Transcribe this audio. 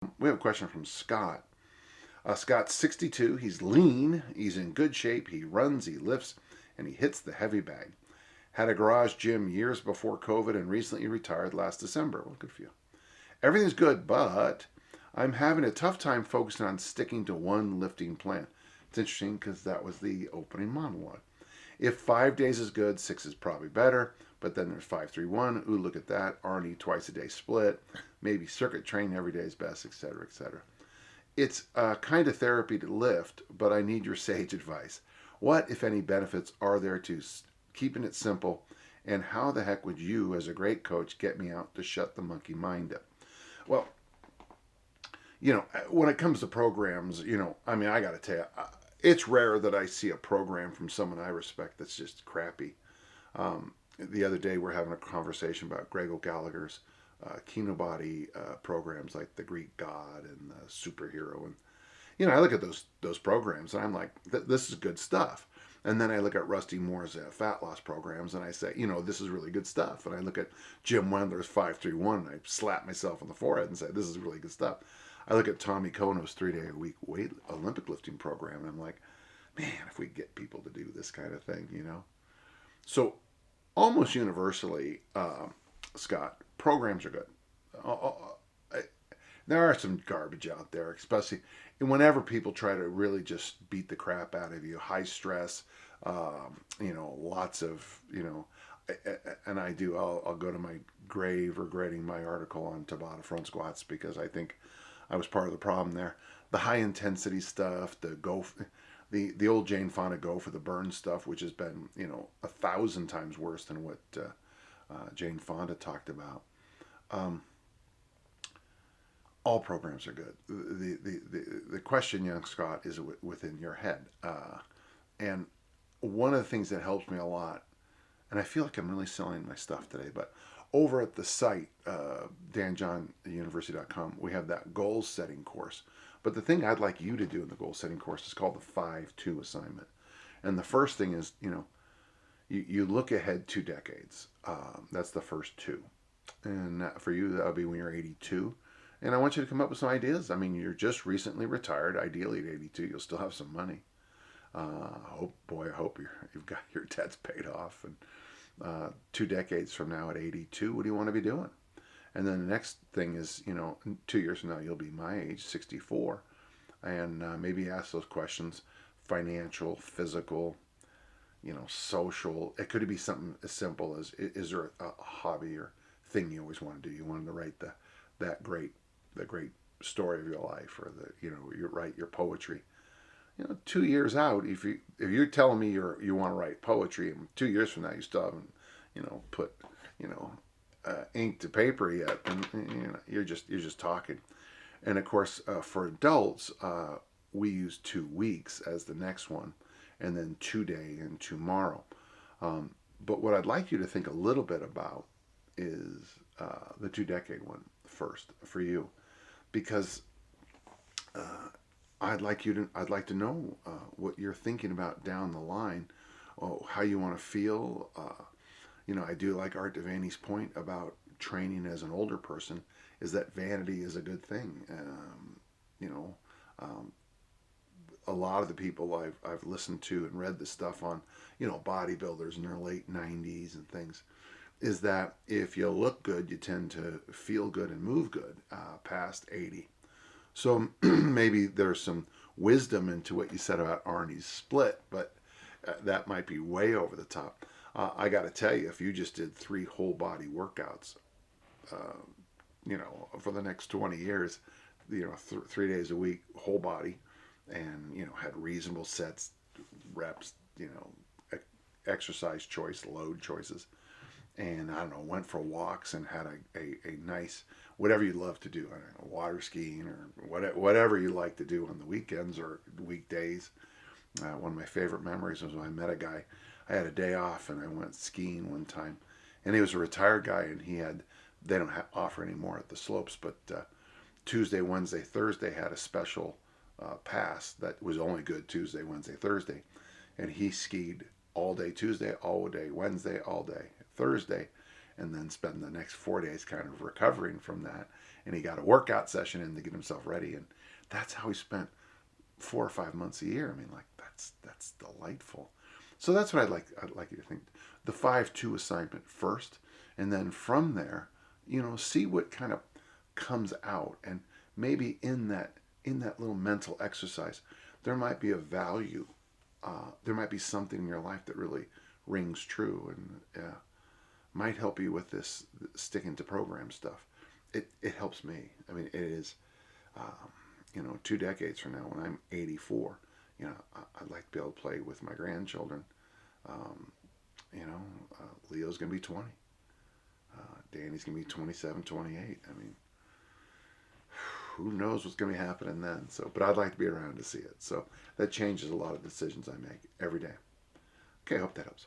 We have a question from Scott. Scott's 62. He's lean. He's in good shape. He runs, he lifts, and he hits the heavy bag. Had a garage gym years before COVID and recently retired last December. Well, good for you. Everything's good, but I'm having a tough time focusing on sticking to one lifting plan. It's interesting because that was the opening monologue. If 5 days is good, 6 is probably better. But then there's 5-3-1. Ooh, look at that. Arnie twice a day split. Maybe circuit training every day is best, etc., etc. It's a kind of therapy to lift, but I need your sage advice. What, if any, benefits are there to keeping it simple? And how the heck would you, as a great coach, get me out to shut the monkey mind up? Well, when it comes to programs, I got to tell you, it's rare that I see a program from someone I respect that's just crappy. The other day, we're having a conversation about Greg O'Gallagher's Kinobody programs like the Greek God and the Superhero, and I look at those programs and I'm like, this is good stuff. And then I look at Rusty Moore's fat loss programs and I say, this is really good stuff. And I look at Jim Wendler's 5-3-1 and I slap myself on the forehead and say, this is really good stuff. I look at Tommy Kono's 3-day-a-week weight Olympic lifting program and I'm like, man, if we get people to do this kind of thing, So almost universally, Scott, programs are good. There are some garbage out there, especially whenever people try to really just beat the crap out of you, high stress, lots of, and I'll go to my grave regretting my article on Tabata front squats because I think I was part of the problem there. The high intensity stuff, the old Jane Fonda go for the burn stuff, which has been, 1,000 times worse than what Jane Fonda talked about. All programs are good. The question, young Scott, is within your head. And one of the things that helps me a lot, and I feel like I'm really selling my stuff today, but over at the site, danjohnuniversity.com, we have that goal setting course. But the thing I'd like you to do in the goal setting course is called the 5-2 assignment. And the first thing is, you look ahead 2 decades. That's the first 2. And for you, that'll be when you're 82. And I want you to come up with some ideas. I mean, you're just recently retired. Ideally, at 82, you'll still have some money. I hope you've got your debts paid off. And 2 decades from now, at 82, what do you want to be doing? And then the next thing is, 2 years from now, you'll be my age, 64. And maybe ask those questions: financial, physical, social. It could be something as simple as, is there a hobby or thing you always want to do? You wanted to write the great story of your life, or you write your poetry. 2 years out, if you're telling me you want to write poetry, and 2 years from now you still haven't put ink to paper yet, and you're just talking. And of course, for adults, we use 2 weeks as the next one, and then 2-day and tomorrow. But what I'd like you to think a little bit about is the 2-decade one first for you, because I'd like to know what you're thinking about down the line, how you want to feel. I do like Art Devaney's point about training as an older person, is that vanity is a good thing. A lot of the people I've listened to and read the stuff on, bodybuilders in their late 90s and things, is that if you look good, you tend to feel good and move good past 80. So maybe there's some wisdom into what you said about Arnie's split, but that might be way over the top. I got to tell you, if you just did 3 whole body workouts, for the next 20 years, 3 days a week, whole body, and, had reasonable sets, reps, exercise choice, load choices, and I don't know, went for walks and had a nice, whatever you love to do, I don't know, water skiing or whatever you like to do on the weekends or weekdays. One of my favorite memories was when I met a guy. I had a day off and I went skiing one time, and he was a retired guy, and they don't offer anymore at the slopes, but Tuesday, Wednesday, Thursday had a special pass that was only good Tuesday, Wednesday, Thursday, and he skied all day Tuesday, all day Wednesday, all day Thursday, and then spend the next 4 days kind of recovering from that. And he got a workout session in to get himself ready, and that's how he spent 4 or 5 months a year. I mean, like that's delightful. So that's what I'd like you to think. The 5-2 assignment first, and then from there, see what kind of comes out, and maybe in that little mental exercise, there might be a value. There might be something in your life that really rings true, and might help you with this sticking to program stuff. It helps me. I mean, it is. 2 decades from now, when I'm 84, I'd like to be able to play with my grandchildren. Leo's gonna be 20. Danny's gonna be 27, 28. I mean, who knows what's gonna be happening then? So, but I'd like to be around to see it. So that changes a lot of decisions I make every day. Okay, I hope that helps.